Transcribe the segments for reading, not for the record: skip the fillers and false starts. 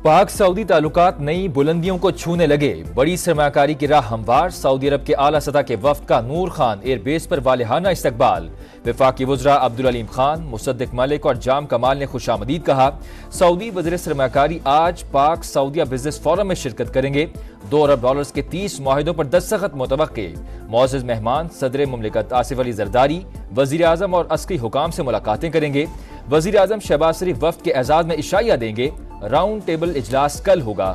पाक सऊदी ताल्लुकात नई बुलंदियों को छूने लगे। बड़ी सरमाकारी की राह हमवार। सऊदी अरब के आला सतह के वफ्द का नूर खान एयरबेस पर वालिहाना इस्तकबाल। वफाकी वज़रा अब्दुल अलीम खान, मुसद्दिक मलिक और जाम कमाल ने खुशामदीद कहा। सऊदी वज़ीर सरमाकारी आज पाक सऊदिया बिजनेस फोरम में शिरकत करेंगे। $2 अरब के 30 मुआहिदों पर दस्तखत मुतवक्के। मुअज़्ज़ज़ मेहमान सदर मुमलिकत आसिफ अली ज़रदारी वज़ीर आज़म और अस्करी हुकाम से मुलाकातें करेंगे। वज़ीर आज़म शहबाज शरीफ वफ्द के एजाज़ में इशाइया देंगे। राउंड टेबल इजलास कल होगा।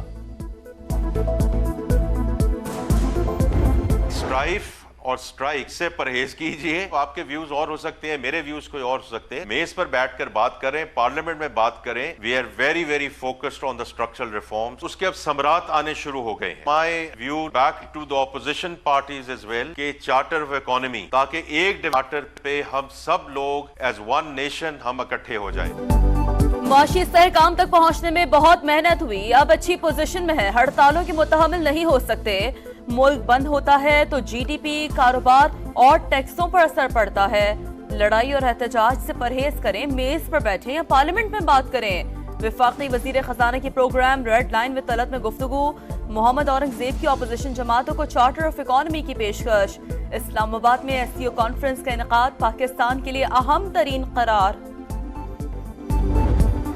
स्ट्राइफ और स्ट्राइक से परहेज कीजिए। आपके व्यूज और हो सकते हैं, मेरे व्यूज कोई और हो सकते हैं। मेज पर बैठकर बात करें, पार्लियामेंट में बात करें। We are very very focused on the structural reforms. उसके अब समरात आने शुरू हो गए हैं। My view back to the opposition parties as well के चार्टर ऑफ इकोनॉमी, ताकि एक चार्टर पे हम सब लोग एज वन नेशन हम इकट्ठे हो जाए। मुआशी इस्तेहकाम तक पहुंचने में बहुत मेहनत हुई, अब अच्छी पोजीशन में है। हड़तालों के मुतहम्मिल नहीं हो सकते। मुल्क बंद होता है तो जीडीपी, कारोबार और टैक्सों पर असर पड़ता है। लड़ाई और एहतजाज से परहेज करें, मेज पर बैठें या पार्लियामेंट में बात करें। वफाकी वजीर खजाना की program red line with Talat में गुफ्तगू। मोहम्मद औरंगजेब की अपोजिशन जमातों को चार्टर ऑफ इकोनॉमी की पेशकश। इस्लामाबाद में एससीओ कॉन्फ्रेंस का इनेकाद, पाकिस्तान के लिए अहम तरीन करार।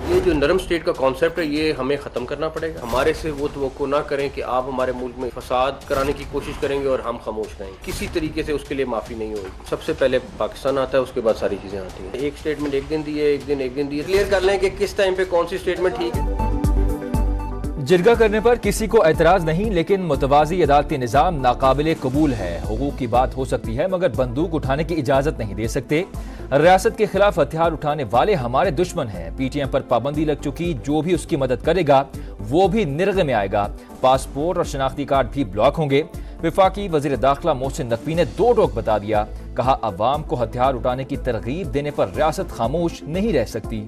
ये जो नरम स्टेट का कॉन्सेप्ट है ये हमें ख़त्म करना पड़ेगा। हमारे से वो तवक्को ना करें कि आप हमारे मुल्क में फसाद कराने की कोशिश करेंगे और हम खामोश रहेंगे। किसी तरीके से उसके लिए माफ़ी नहीं होगी। सबसे पहले पाकिस्तान आता है, उसके बाद सारी चीज़ें आती हैं। एक स्टेटमेंट एक दिन दिए, एक दिन दिए। क्लियर कर लें कि किस टाइम पे कौन सी स्टेटमेंट ठीक है। जिरगा करने पर किसी को एतराज नहीं, लेकिन मुतवाज़ी अदालती निज़ाम नाकाबिले कबूल है। हुकूक की बात हो सकती है मगर बंदूक उठाने की इजाज़त नहीं दे सकते। रियासत के खिलाफ हथियार उठाने वाले हमारे दुश्मन हैं। पीटीएम पर पाबंदी लग चुकी, जो भी उसकी मदद करेगा वो भी निर्गे में आएगा। पासपोर्ट और शनाख्ती कार्ड भी ब्लॉक होंगे। वफाकी वज़ीर दाखिला मोहसिन नकवी ने दो टोक बता दिया। कहा अवाम को हथियार उठाने की तरगीब देने पर रियासत खामोश नहीं रह सकती।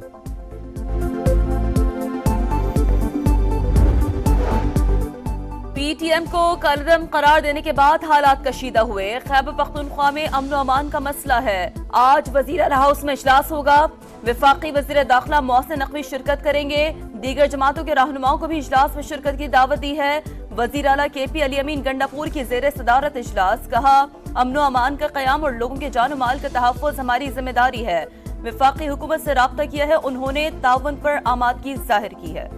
पीटीएम को कलदम करार देने के बाद हालात कशीदा हुए। खैबर पख्तूनख्वा में अमन व अमान का मसला है। आज वजीर आला हाउस में इजलास होगा। वफाकी वजीर दाखिला मोहसिन नकवी शिरकत करेंगे। दीगर जमातों के रहनुमाओं को भी इजलास में शिरकत की दावत दी है। वजीर आला KP अली अमीन गंडापुर की जेर सदारत इजलास। कहा अमन व अमान का क़याम और लोगों के जान माल का तहफ़्फ़ुज़ हमारी जिम्मेदारी है। वफाकी हुकूमत से राब्ता किया है, उन्होंने ताउन पर आमादगी जाहिर की है।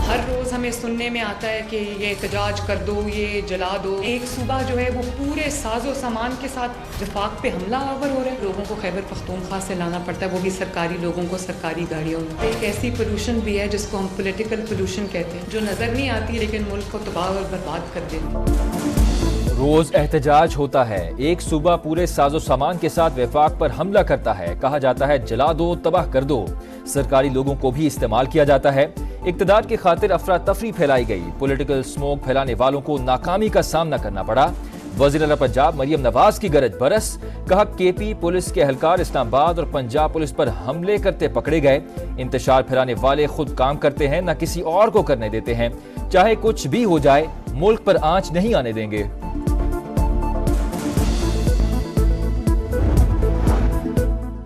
हर रोज़ हमें सुनने में आता है कि ये एहतजाज कर दो, ये जला दो। एक सूबा जो है वो पूरे साजो सामान के साथ वफाक पे हमला आवर हो रहा है। लोगों को खैबर पख्तूनख्वा से लाना पड़ता है, वो भी सरकारी लोगों को, सरकारी गाड़ियों में। एक ऐसी पोल्यूशन भी है जिसको हम पॉलिटिकल पोल्यूशन कहते हैं, जो नज़र नहीं आती लेकिन मुल्क को तबाह और बर्बाद कर देती है। रोज एहतजाज होता है, एक सूबा पूरे साजो सामान के साथ वफाक पर हमला करता है। कहा जाता है जला दो, तबाह कर दो। सरकारी लोगों को भी इस्तेमाल किया जाता है। इक़्तिदार की खातिर अफरा तफरी फैलाई गई। पॉलिटिकल स्मोक फैलाने वालों को नाकामी का सामना करना पड़ा। वज़ीर आला पंजाब मरियम नवाज की गरज बरस। कहा KP पुलिस के एहलकार इस्लामाबाद और पंजाब पुलिस पर हमले करते पकड़े गए। इंतशार फैलाने वाले खुद काम करते हैं, न किसी और को करने देते हैं। चाहे कुछ भी हो जाए, मुल्क पर आंच नहीं आने देंगे।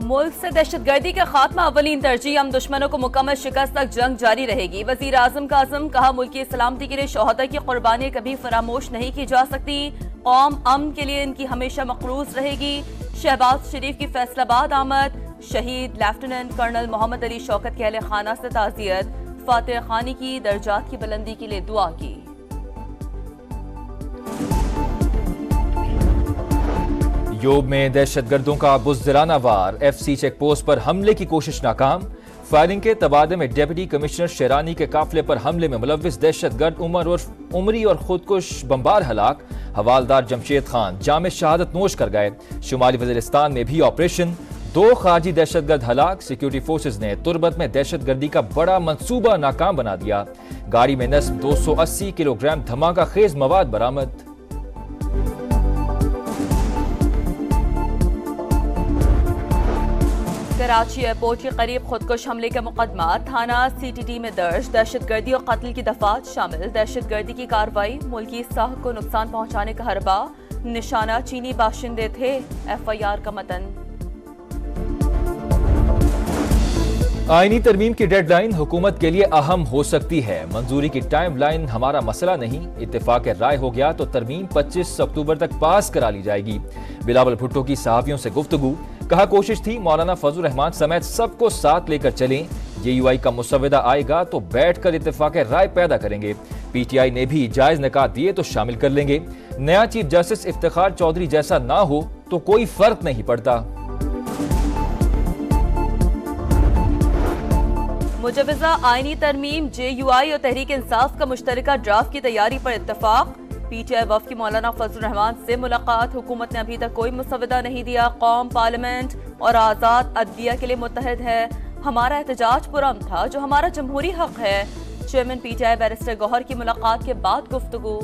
मुल्क से दहशतगर्दी का खात्मा अवलीन तरजीह, हम दुश्मनों को मुकम्मल शिकस्त तक जंग जारी रहेगी। वजीर आजम का आज़म। कहा मुल्क की सलामती के लिए शोहदा की कुर्बानी कभी फरामोश नहीं की जा सकती। कौम अमन के लिए इनकी हमेशा मक़रूज़ रहेगी। शहबाज शरीफ की फैसलाबाद आमद। शहीद लेफ्टिनेंट कर्नल मोहम्मद अली शौकत के अहले खाना से ताज़ियत। फातिह खानी की दर्जात की बुलंदी के लिए दुआ की। योब में दहशतगर्दों का बुज़दिलाना वार। FC चेक पोस्ट पर हमले की कोशिश नाकाम। फायरिंग के तबादले में डिप्टी कमिश्नर शेरानी के काफिले पर हमले में मुलव्विस दहशतगर्द उमरी और खुदकुश बमबार हलाक। हवालदार जमशेद खान जाम शहादत नोश कर गए। शुमाली वज़ीरिस्तान में भी ऑपरेशन। 2 खारजी दहशतगर्द हलाक। सिक्योरिटी फोर्सेज ने तुरबत में दहशतगर्दी का बड़ा मंसूबा नाकाम बना दिया। गाड़ी में नस्ब 280 किलोग्राम धमाका खेज मवाद बरामद। कराची एयरपोर्ट के करीब खुदकुश हमले का मुकदमा थाना CTT में दर्ज। दहशतगर्दी और कत्ल की दफात शामिल। दहशतगर्दी की कार्रवाई, मुल्की साख को नुकसान पहुंचाने का हरबा। निशाना चीनी बाशिंदे थे। FIR का मतन। आईनी तरमीम की डेड लाइन हुकूमत के लिए अहम हो सकती है। मंजूरी की टाइम लाइन हमारा मसला नहीं, इत्तेफाक राय हो गया तो तरमीम 25 अक्टूबर तक पास करा ली जाएगी। बिलावल भुट्टो की सहाफियों से गुफ्तगू, कहा कोशिश थी मौलाना फजल रहमान समेत सबको साथ लेकर चलें, JUI का मुसव्वदा आएगा तो बैठकर इत्तेफाक राय पैदा करेंगे। PTI ने भी जायज निकात दिए तो शामिल कर लेंगे। नया चीफ जस्टिस इफ्तिखार चौधरी जैसा ना हो तो कोई फर्क नहीं पड़ता। मुजवजा आईनी तरमीम, JUI और तहरीक इंसाफ का मुश्तरका ड्राफ्ट की तैयारी पर इत्तफाक। PTI वफ़द की मौलाना फजल रहमान से मुलाकात, हुकूमत ने अभी तक कोई मुसव्वदा नहीं दिया। कौम, पार्लियामेंट और आज़ाद अदलिया के लिए मुत्तहिद है। हमारा एहतजाज पुरअमन था जो हमारा जमहूरी हक है। चेयरमैन PTI बैरिस्टर गौहर की मुलाकात के बाद गुफ्तगू।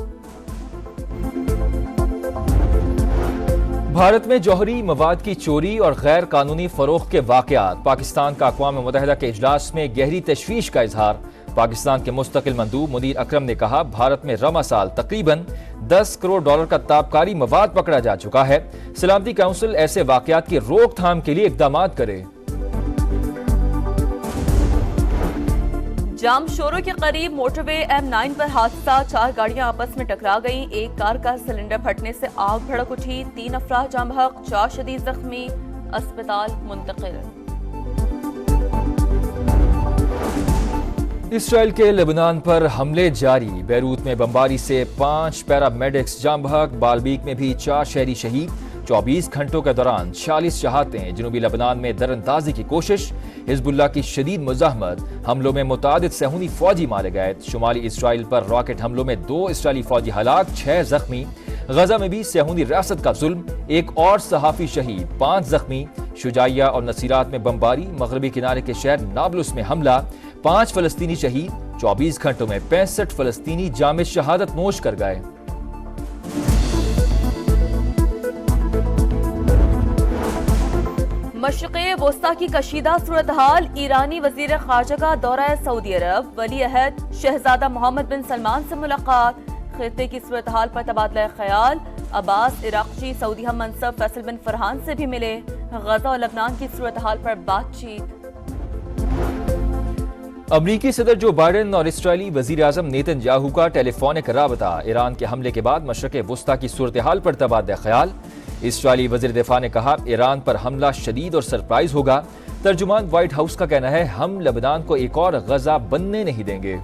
भारत में जौहरी मवाद की चोरी और गैर कानूनी फरोख्त के वाक़यात, पाकिस्तान का अक़वाम मुत्तहिदा के इजलास में गहरी तशवीश का इजहार। पाकिस्तान के मुस्तकिल मंदूब मुनीर अकरम ने कहा भारत में रमा साल तकरीबन $10 करोड़ का ताबकारी मवाद पकड़ा जा चुका है। सलामती काउंसिल ऐसे वाक़यात की रोकथाम के लिए इक़दामात करे। जाम शोरों के करीब मोटरवे M9 पर हादसा, 4 गाड़ियां आपस में टकरा गईं। एक कार का सिलेंडर फटने से आग भड़क उठी। 3 अफराद जाम बहक, 4 शदीद जख्मी, अस्पताल मुंतकिल। इसराइल के लेबनान पर हमले जारी, बैरूत में बमबारी से 5 पैरामेडिक्स जाम बहक, बाल्बीक में भी 4 शहरी शहीद। 24 घंटों के दौरान 46 शहादतें, जनूबी लेबनान में दरअंदाजी की कोशिश, हिजबुल्लाह की शदीद मुज़ाहमत, हमलों में मुतादिद सहूनी फौजी मारे गए। शुमाली इसराइल पर रॉकेट हमलों में 2 इसराइली फौजी हलाक, 6 जख्मी। गजा में भी सहूनी रियासत का जुल्म, एक और सहाफ़ी शहीद, 5 जख्मी। शुजाइया और नसीरात में बमबारी, मगरबी किनारे के शहर नाबलुस में हमला, 5 फलस्तीनी शहीद। 24 घंटों में 65 फलस्तीनी जाम शहादत नोश कर गए। मशरिक़े वस्ता की कशीदा सूरत हाल, ईरानी वज़ीर ख़ारजा का दौरा सऊदी अरब, वली अहद शहजादा मोहम्मद बिन सलमान से मुलाकात। खित्ते की सूरत हाल पर तबादला ख्याल, अब्बास इराक़ची सऊदी हम मनसब फैसल बिन फरहान से भी मिले। गजा और लबनान की सूरत हाल पर बातचीत। अमरीकी सदर जो बाइडेन और इसराइली वज़ीर आज़म नेतन्याहू का टेलीफोनिक राबता, ईरान के हमले के बाद मशरिक़े वस्ता की सूरत हाल पर तबादला ख्याल। इसराइली वज़ीर दिफा ने कहा ईरान पर हमला शदीद और सरप्राइज होगा। तर्जुमान व्हाइट हाउस का कहना है हम लेबनान को एक और गजा बनने नहीं देंगे।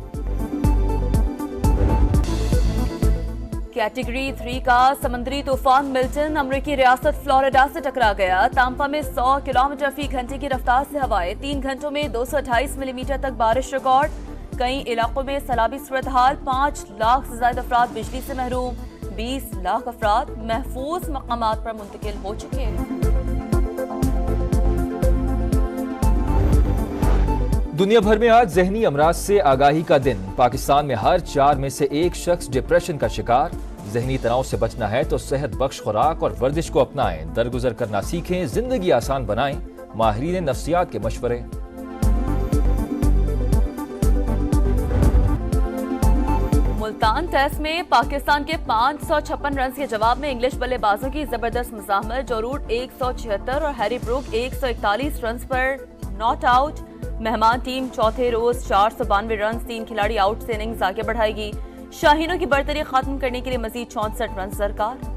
कैटेगरी 3 का समुद्री तूफान मिल्टन अमरीकी रियासत फ्लोरिडा से टकरा गया। तांपा में 100 किलोमीटर फी घंटे की रफ्तार से हवाएं, 3 घंटों में 228 मिलीमीटर तक बारिश रिकॉर्ड। कई इलाकों में सैलाबी सूरत हाल, 5 लाख से ज्यादा अफराद बिजली से महरूम, 20 लाख अफराद महफूज मकामात पर मुंतकिल हो चुके हैं। दुनिया भर में आज ज़हनी अमराज से आगाही का दिन। पाकिस्तान में हर 4 में से 1 शख्स डिप्रेशन का शिकार। ज़हनी तनाव से बचना है तो सेहत बख्श खुराक और वर्जिश को अपनाएं, दरगुजर करना सीखें, जिंदगी आसान बनाएं, माहिरीन नफ्सियात के मशवरे। मुल्तान टेस्ट में पाकिस्तान के 556 रन के जवाब में इंग्लिश बल्लेबाजों की जबरदस्त मुज़ाहमत। जो रूट 176 और हैरी ब्रूक 141 रन पर नॉट आउट। मेहमान टीम चौथे रोज 492 रन, 3 खिलाड़ी आउट से इनिंग्स आगे बढ़ाएगी। शाहीनों की बर्तरी खत्म करने के लिए मजीद 64 रन दरकार।